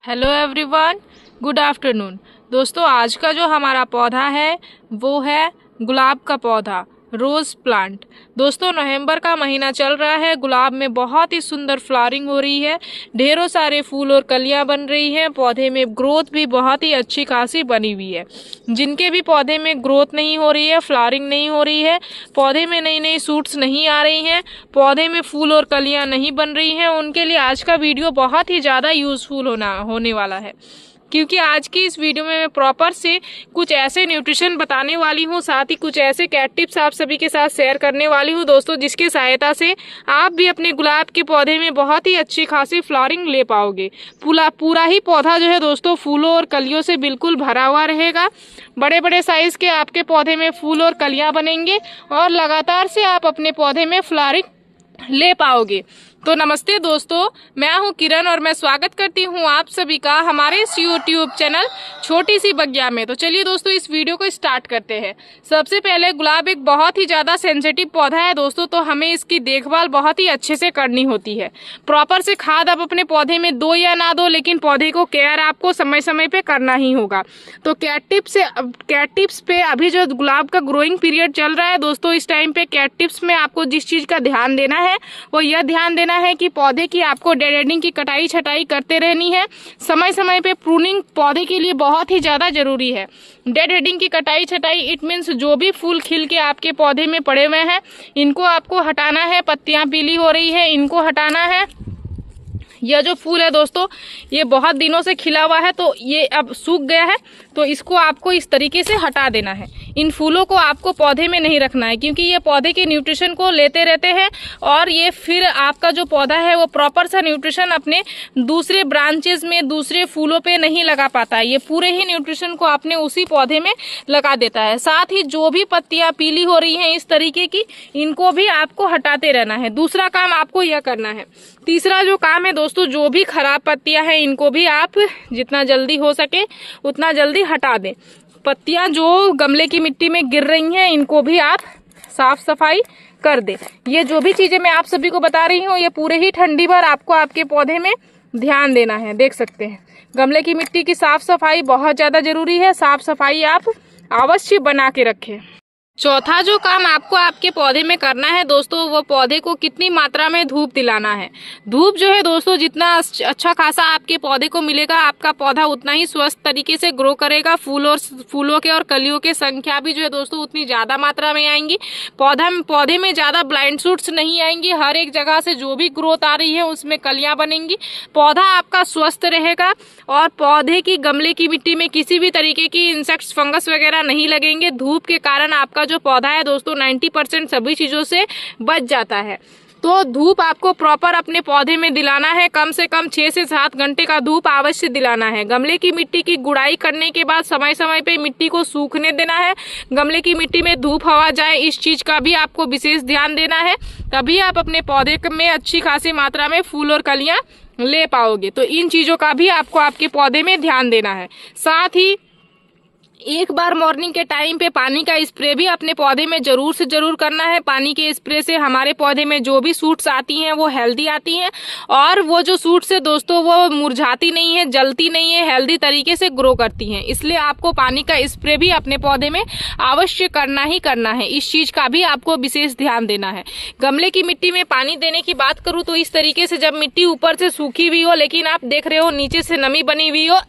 Hello everyone, good afternoon. दोस्तों, आज का जो हमारा पौधा है वो है गुलाब का पौधा, रोज़ प्लांट। दोस्तों, नवंबर का महीना चल रहा है। गुलाब में बहुत ही सुंदर फ्लावरिंग हो रही है, ढेरों सारे फूल और कलियां बन रही हैं। पौधे में ग्रोथ भी बहुत ही अच्छी खासी बनी हुई है। जिनके भी पौधे में ग्रोथ नहीं हो रही है, फ्लावरिंग नहीं हो रही है, पौधे में नई नई सूट्स नहीं आ रही हैं, पौधे में फूल और कलियां नहीं बन रही हैं, उनके लिए आज का वीडियो बहुत ही ज़्यादा यूज़फुल होने वाला है। क्योंकि आज की इस वीडियो में मैं प्रॉपर से कुछ ऐसे न्यूट्रिशन बताने वाली हूँ, साथ ही कुछ ऐसे कैट टिप्स आप सभी के साथ शेयर करने वाली हूँ दोस्तों, जिसकी सहायता से आप भी अपने गुलाब के पौधे में बहुत ही अच्छी खासी फ्लावरिंग ले पाओगे। पूरा ही पौधा जो है दोस्तों फूलों और कलियों से बिल्कुल भरा हुआ रहेगा। बड़े बड़े साइज के आपके पौधे में फूल और कलियाँ बनेंगे और लगातार से आप अपने पौधे में फ्लावरिंग ले पाओगे। तो नमस्ते दोस्तों, मैं हूं किरण और मैं स्वागत करती हूं आप सभी का हमारे इस यूट्यूब चैनल छोटी सी बगिया में। तो चलिए दोस्तों, इस वीडियो को स्टार्ट करते हैं। सबसे पहले, गुलाब एक बहुत ही ज़्यादा सेंसिटिव पौधा है दोस्तों, तो हमें इसकी देखभाल बहुत ही अच्छे से करनी होती है। प्रॉपर से खाद आप अपने पौधे में दो या ना दो, लेकिन पौधे को केयर आपको समय समय पे करना ही होगा। तो कैट टिप्स पे अभी जो गुलाब का ग्रोइंग पीरियड चल रहा है दोस्तों, इस टाइम पे कैट टिप्स में आपको जिस चीज़ का ध्यान देना है वो यह ध्यान देना है कि पौधे की आपको डेड एंडिंग की कटाई छटाई करते रहनी है। समय समय पे प्रूनिंग पौधे के लिए बहुत ही ज़्यादा जरूरी है। डेड एंडिंग की कटाई छटाई इट मीन्स जो भी फूल खिल के आपके पौधे में पड़े हुए हैं इनको आपको हटाना है। पत्तियां पीली हो रही है, इनको हटाना है। यह जो फूल है दोस्तों, ये बहुत दिनों से खिला हुआ है, तो ये अब सूख गया है, तो इसको आपको इस तरीके से हटा देना है। इन फूलों को आपको पौधे में नहीं रखना है, क्योंकि ये पौधे के न्यूट्रिशन को लेते रहते हैं और ये फिर आपका जो पौधा है वो प्रॉपर सा न्यूट्रिशन अपने दूसरे ब्रांचेस में, दूसरे फूलों पे नहीं लगा पाता है। ये पूरे ही न्यूट्रिशन को अपने उसी पौधे में लगा देता है। साथ ही जो भी पत्तियां पीली हो रही हैं इस तरीके की, इनको भी आपको हटाते रहना है। दूसरा काम आपको यह करना है। तीसरा जो काम है दोस्तों, जो भी खराब पत्तियां हैं इनको भी आप जितना जल्दी हो सके उतना जल्दी हटा दें। पत्तियां जो गमले की मिट्टी में गिर रही हैं इनको भी आप साफ सफाई कर दें। ये जो भी चीजें मैं आप सभी को बता रही हूँ ये पूरे ही ठंडी भर आपको आपके पौधे में ध्यान देना है। देख सकते हैं, गमले की मिट्टी की साफ सफाई बहुत ज्यादा जरूरी है। साफ सफाई आप अवश्य बना के रखें। चौथा जो काम आपको आपके पौधे में करना है दोस्तों, वो पौधे को कितनी मात्रा में धूप दिलाना है। धूप जो है दोस्तों जितना अच्छा खासा आपके पौधे को मिलेगा, आपका पौधा उतना ही स्वस्थ तरीके से ग्रो करेगा। फूलों के और कलियों के संख्या भी जो है दोस्तों उतनी ज्यादा मात्रा में आएंगी। पौधे में ज्यादा ब्लाइंड शूट्स नहीं आएंगी। हर एक जगह से जो भी ग्रोथ आ रही है उसमें कलियां बनेंगी। पौधा आपका स्वस्थ रहेगा और पौधे की गमले की मिट्टी में किसी भी तरीके की इंसेक्ट्स, फंगस वगैरह नहीं लगेंगे। धूप के कारण आपका जो पौधा है दोस्तों 90% सभी चीजों से बच जाता है। तो धूप आपको प्रॉपर अपने पौधे में दिलाना है। कम से कम 6 से 7 घंटे का धूप अवश्य दिलाना है। गमले की मिट्टी की गुड़ाई करने के बाद समय समय पे मिट्टी को सूखने देना है। गमले की मिट्टी में धूप हवा जाए, इस चीज का भी आपको विशेष ध्यान देना है। तभी आप अपने पौधे में अच्छी खासी मात्रा में फूल और कलियां ले पाओगे। तो इन चीजों का भी आपको आपके पौधे में ध्यान देना है। साथ ही एक बार मॉर्निंग के टाइम पे पानी का स्प्रे भी अपने पौधे में जरूर से जरूर करना है। पानी के स्प्रे से हमारे पौधे में जो भी सूट्स आती हैं वो हेल्दी आती हैं और वो जो सूट्स है दोस्तों वो मुरझाती नहीं है, जलती नहीं है, हेल्दी तरीके से ग्रो करती हैं। इसलिए आपको पानी का स्प्रे भी अपने पौधे में अवश्य करना ही करना है। इस चीज का भी आपको विशेष ध्यान देना है। गमले की मिट्टी में पानी देने की बात करूँ तो इस तरीके से, जब मिट्टी ऊपर से सूखी हुई हो लेकिन आप देख रहे हो नीचे से नमी बनी हुई हो,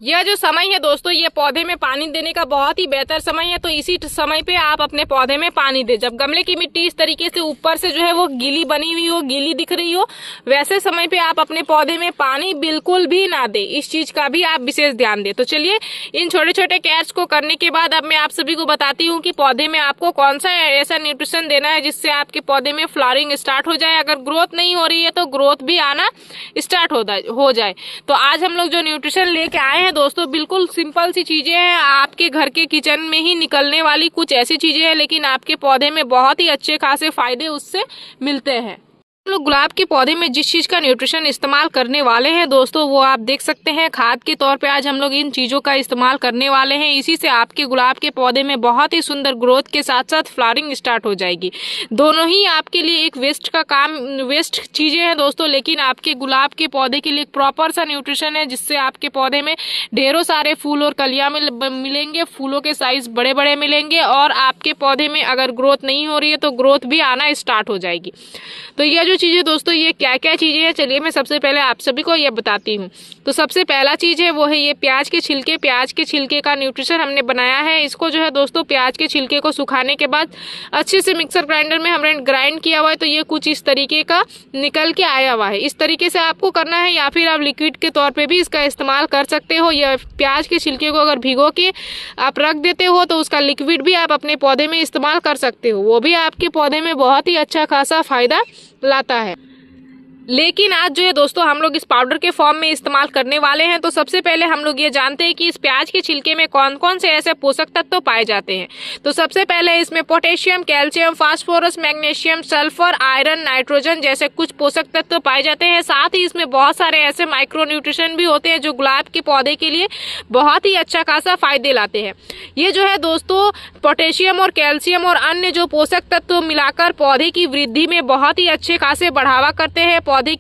यह जो समय है दोस्तों ये पौधे में पानी देने का बहुत ही बेहतर समय है। तो इसी समय पे आप अपने पौधे में पानी दें। जब गमले की मिट्टी इस तरीके से ऊपर से जो है वो गीली बनी हुई हो, गीली दिख रही हो, वैसे समय पे आप अपने पौधे में पानी बिल्कुल भी ना दें। इस चीज का भी आप विशेष ध्यान दें। तो चलिए, इन छोटे छोटे कैच को करने के बाद अब मैं आप सभी को बताती हूँ कि पौधे में आपको कौन सा ऐसा न्यूट्रिशन देना है जिससे आपके पौधे में फ्लावरिंग स्टार्ट हो जाए। अगर ग्रोथ नहीं हो रही है तो ग्रोथ भी आना स्टार्ट हो जाए। तो आज हम लोग जो न्यूट्रिशन लेके आए दोस्तों बिल्कुल सिंपल सी चीजें हैं। आपके घर के किचन में ही निकलने वाली कुछ ऐसी चीजें हैं, लेकिन आपके पौधे में बहुत ही अच्छे खासे फायदे उससे मिलते हैं। हम लोग गुलाब के पौधे में जिस चीज़ का न्यूट्रिशन इस्तेमाल करने वाले हैं दोस्तों, वो आप देख सकते हैं खाद के तौर पे आज हम लोग इन चीज़ों का इस्तेमाल करने वाले हैं। इसी से आपके गुलाब के पौधे में बहुत ही सुंदर ग्रोथ के साथ साथ फ्लावरिंग स्टार्ट हो जाएगी। दोनों ही आपके लिए एक वेस्ट चीज़ें हैं दोस्तों, लेकिन आपके गुलाब के पौधे के लिए एक प्रॉपर सा न्यूट्रिशन है, जिससे आपके पौधे में ढेरों सारे फूल और कलियाँ मिलेंगे, फूलों के साइज बड़े बड़े मिलेंगे और आपके पौधे में अगर ग्रोथ नहीं हो रही है तो ग्रोथ भी आना स्टार्ट हो जाएगी। तो यह जो चीज़ें दोस्तों, ये क्या क्या चीज़ें हैं, चलिए मैं सबसे पहले आप सभी को ये बताती हूँ। तो सबसे पहला चीज़ है वो है ये प्याज के छिलके। प्याज के छिलके का न्यूट्रिशन हमने बनाया है। इसको जो है दोस्तों, प्याज के छिलके को सुखाने के बाद अच्छे से मिक्सर ग्राइंडर में हमने ग्राइंड किया हुआ है। तो ये कुछ इस तरीके का निकल के आया हुआ है। इस तरीके से आपको करना है, या फिर आप लिक्विड के तौर पर भी इसका इस्तेमाल कर सकते हो। या प्याज के छिलके को अगर भिगो के आप रख देते हो तो उसका लिक्विड भी आप अपने पौधे में इस्तेमाल कर सकते हो, वो भी आपके पौधे में बहुत ही अच्छा खासा फायदा लाता है। लेकिन आज जो है दोस्तों, हम लोग इस पाउडर के फॉर्म में इस्तेमाल करने वाले हैं। तो सबसे पहले हम लोग ये जानते हैं कि इस प्याज के छिलके में कौन कौन से ऐसे पोषक तत्व पाए जाते हैं। तो सबसे पहले इसमें potassium, calcium, phosphorus, magnesium, sulphur, iron, nitrogen जैसे कुछ पोषक तत्व पाए जाते हैं। साथ ही इसमें बहुत सारे ऐसे माइक्रो न्यूट्रिशन भी होते हैं जो गुलाब के पौधे के लिए बहुत ही अच्छा खासा फायदे लाते हैं। ये जो है दोस्तों, पोटेशियम और कैल्शियम और अन्य जो पोषक तत्व मिलाकर पौधे की वृद्धि में बहुत ही अच्छे खासे बढ़ावा करते हैं। पौधे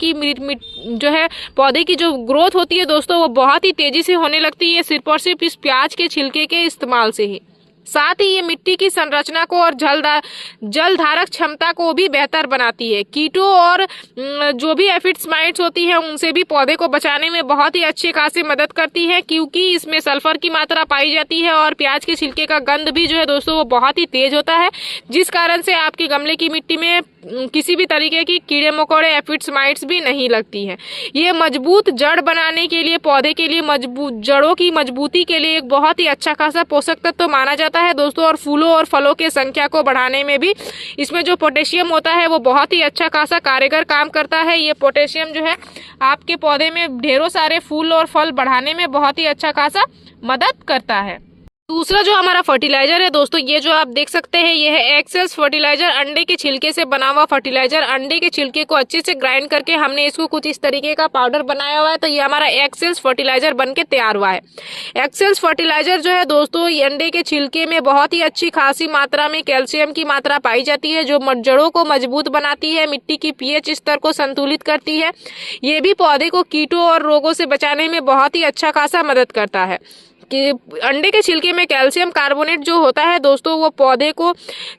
की जो ग्रोथ होती है दोस्तों, वो बहुत ही तेजी से होने लगती है सिर्फ और सिर्फ इस प्याज के छिलके के इस्तेमाल से ही। साथ ही ये मिट्टी की संरचना को और जल धारक क्षमता को भी बेहतर बनाती है। कीटों और जो भी एफिड्स माइट्स होती है उनसे भी पौधे को बचाने में बहुत ही अच्छे खासे मदद करती है, क्योंकि इसमें सल्फर की मात्रा पाई जाती है और प्याज के छिलके का गंध भी जो है दोस्तों, वो बहुत ही तेज होता है, जिस कारण से आपके गमले की मिट्टी में किसी भी तरीके की कीड़े मकोड़े, एफिड्स माइट्स भी नहीं लगती है। ये मजबूत जड़ बनाने के लिए, पौधे के लिए जड़ों की मजबूती के लिए एक बहुत ही अच्छा खासा पोषक तत्व माना जाता है दोस्तों। और फूलों और फलों के संख्या को बढ़ाने में भी इसमें जो पोटेशियम होता है वो बहुत ही अच्छा खासा कारगर काम करता है। ये पोटेशियम जो है आपके पौधे में ढेरों सारे फूल और फल बढ़ाने में बहुत ही अच्छा खासा मदद करता है। दूसरा जो हमारा फर्टिलाइजर है दोस्तों, ये जो आप देख सकते हैं, ये है एक्सेल्स फर्टिलाइजर। अंडे के छिलके से बना हुआ फर्टिलाइजर। अंडे के छिलके को अच्छे से ग्राइंड करके हमने इसको कुछ इस तरीके का पाउडर बनाया हुआ है। तो ये हमारा एक्सेल्स फर्टिलाइजर बनके तैयार हुआ है। एक्सेल्स फर्टिलाइजर जो है दोस्तों, ये अंडे के छिलके में बहुत ही अच्छी खासी मात्रा में कैल्शियम की मात्रा पाई जाती है, जो जड़ों को मजबूत बनाती है, मिट्टी की पीएच स्तर को संतुलित करती है। ये भी पौधे को कीटों और रोगों से बचाने में बहुत ही अच्छा खासा मदद करता है। कि अंडे के छिलके में कैल्शियम कार्बोनेट जो होता है दोस्तों, वो पौधे को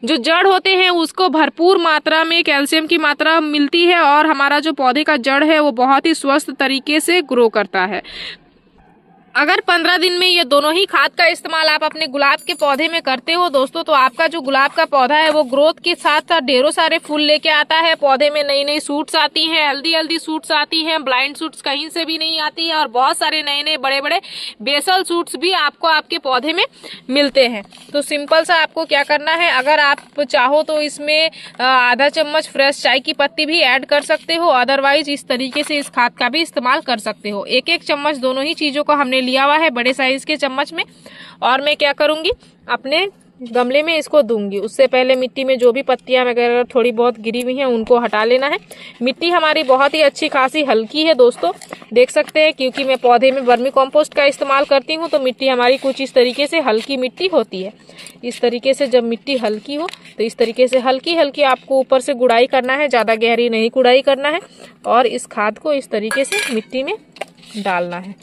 जो जड़ होते हैं उसको भरपूर मात्रा में कैल्शियम की मात्रा मिलती है और हमारा जो पौधे का जड़ है वो बहुत ही स्वस्थ तरीके से ग्रो करता है। अगर 15 दिन में ये दोनों ही खाद का इस्तेमाल आप अपने गुलाब के पौधे में करते हो दोस्तों, तो आपका जो गुलाब का पौधा है वो ग्रोथ के साथ साथ ढेरों सारे फूल लेके आता है। पौधे में नई नई सूट्स आती हैं, हेल्दी सूट्स आती हैं, ब्लाइंड सूट्स कहीं से भी नहीं आती है, और बहुत सारे नए नए बड़े बड़े बेसल सूट्स भी आपको आपके पौधे में मिलते हैं। तो सिंपल सा आपको क्या करना है, अगर आप चाहो तो इसमें आधा चम्मच फ्रेश चाय की पत्ती भी ऐड कर सकते हो, अदरवाइज इस तरीके से इस खाद का भी इस्तेमाल कर सकते हो। एक एक चम्मच दोनों ही चीज़ों को हमने लिया हुआ है बड़े साइज के चम्मच में। और मैं क्या करूंगी, अपने गमले में इसको दूंगी। उससे पहले मिट्टी में जो भी पत्तियां वगैरह थोड़ी बहुत गिरी हुई हैं उनको हटा लेना है। मिट्टी हमारी बहुत ही अच्छी खासी हल्की है दोस्तों, देख सकते हैं, क्योंकि मैं पौधे में वर्मी कंपोस्ट का इस्तेमाल करती हूँ तो मिट्टी हमारी कुछ इस तरीके से हल्की मिट्टी होती है। इस तरीके से जब मिट्टी हल्की हो तो इस तरीके से हल्की हल्की आपको ऊपर से गुड़ाई करना है, ज़्यादा गहरी नहीं गुड़ाई करना है। और इस खाद को इस तरीके से मिट्टी में डालना है।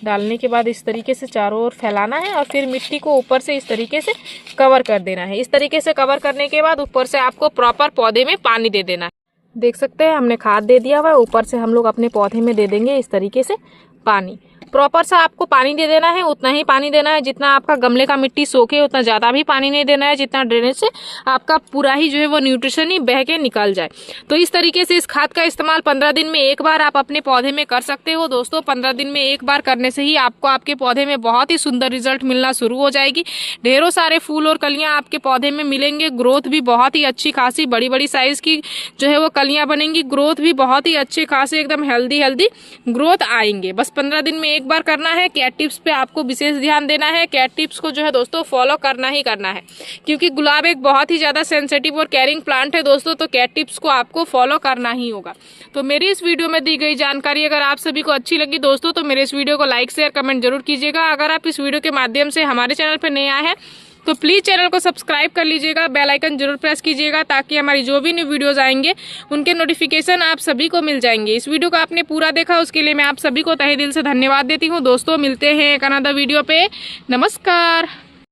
डालने के बाद इस तरीके से चारों ओर फैलाना है और फिर मिट्टी को ऊपर से इस तरीके से कवर कर देना है। इस तरीके से कवर करने के बाद ऊपर से आपको प्रॉपर पौधे में पानी दे देना है। देख सकते हैं हमने खाद दे दिया हुआ है, ऊपर से हम लोग अपने पौधे में दे देंगे इस तरीके से पानी। प्रॉपर सा आपको पानी दे देना है, उतना ही पानी देना है जितना आपका गमले का मिट्टी सोखे, उतना ज़्यादा भी पानी नहीं देना है जितना ड्रेनेज से आपका पूरा ही जो है वो न्यूट्रिशन ही बह के निकल जाए। तो इस तरीके से इस खाद का इस्तेमाल 15 दिन में एक बार आप अपने पौधे में कर सकते हो दोस्तों। 15 दिन में एक बार करने से ही आपको आपके पौधे में बहुत ही सुंदर रिजल्ट मिलना शुरू हो जाएगी। ढेरों सारे फूल और कलियाँ आपके पौधे में मिलेंगे। ग्रोथ भी बहुत ही अच्छी खासी बड़ी बड़ी साइज की जो है वो कलियाँ बनेंगी। ग्रोथ भी बहुत ही अच्छे खासे एकदम हेल्दी ग्रोथ आएंगे। बस 15 दिन में एक बार करना है। केयर टिप्स पे आपको विशेष ध्यान देना है। केयर टिप्स को जो है दोस्तों फॉलो करना ही करना है, क्योंकि गुलाब एक बहुत ही ज़्यादा सेंसिटिव और केयरिंग प्लांट है दोस्तों, तो केयर टिप्स को आपको फॉलो करना ही होगा। तो मेरी इस वीडियो में दी गई जानकारी अगर आप सभी को अच्छी लगी दोस्तों, तो मेरे इस वीडियो को लाइक शेयर कमेंट जरूर कीजिएगा। अगर आप इस वीडियो के माध्यम से हमारे चैनल पर नए आए हैं तो प्लीज़ चैनल को सब्सक्राइब कर लीजिएगा, बेल आइकन जरूर प्रेस कीजिएगा, ताकि हमारी जो भी न्यू वीडियोस आएंगे उनके नोटिफिकेशन आप सभी को मिल जाएंगे। इस वीडियो को आपने पूरा देखा उसके लिए मैं आप सभी को तहे दिल से धन्यवाद देती हूँ। दोस्तों मिलते हैं एक अनदर वीडियो पे। नमस्कार।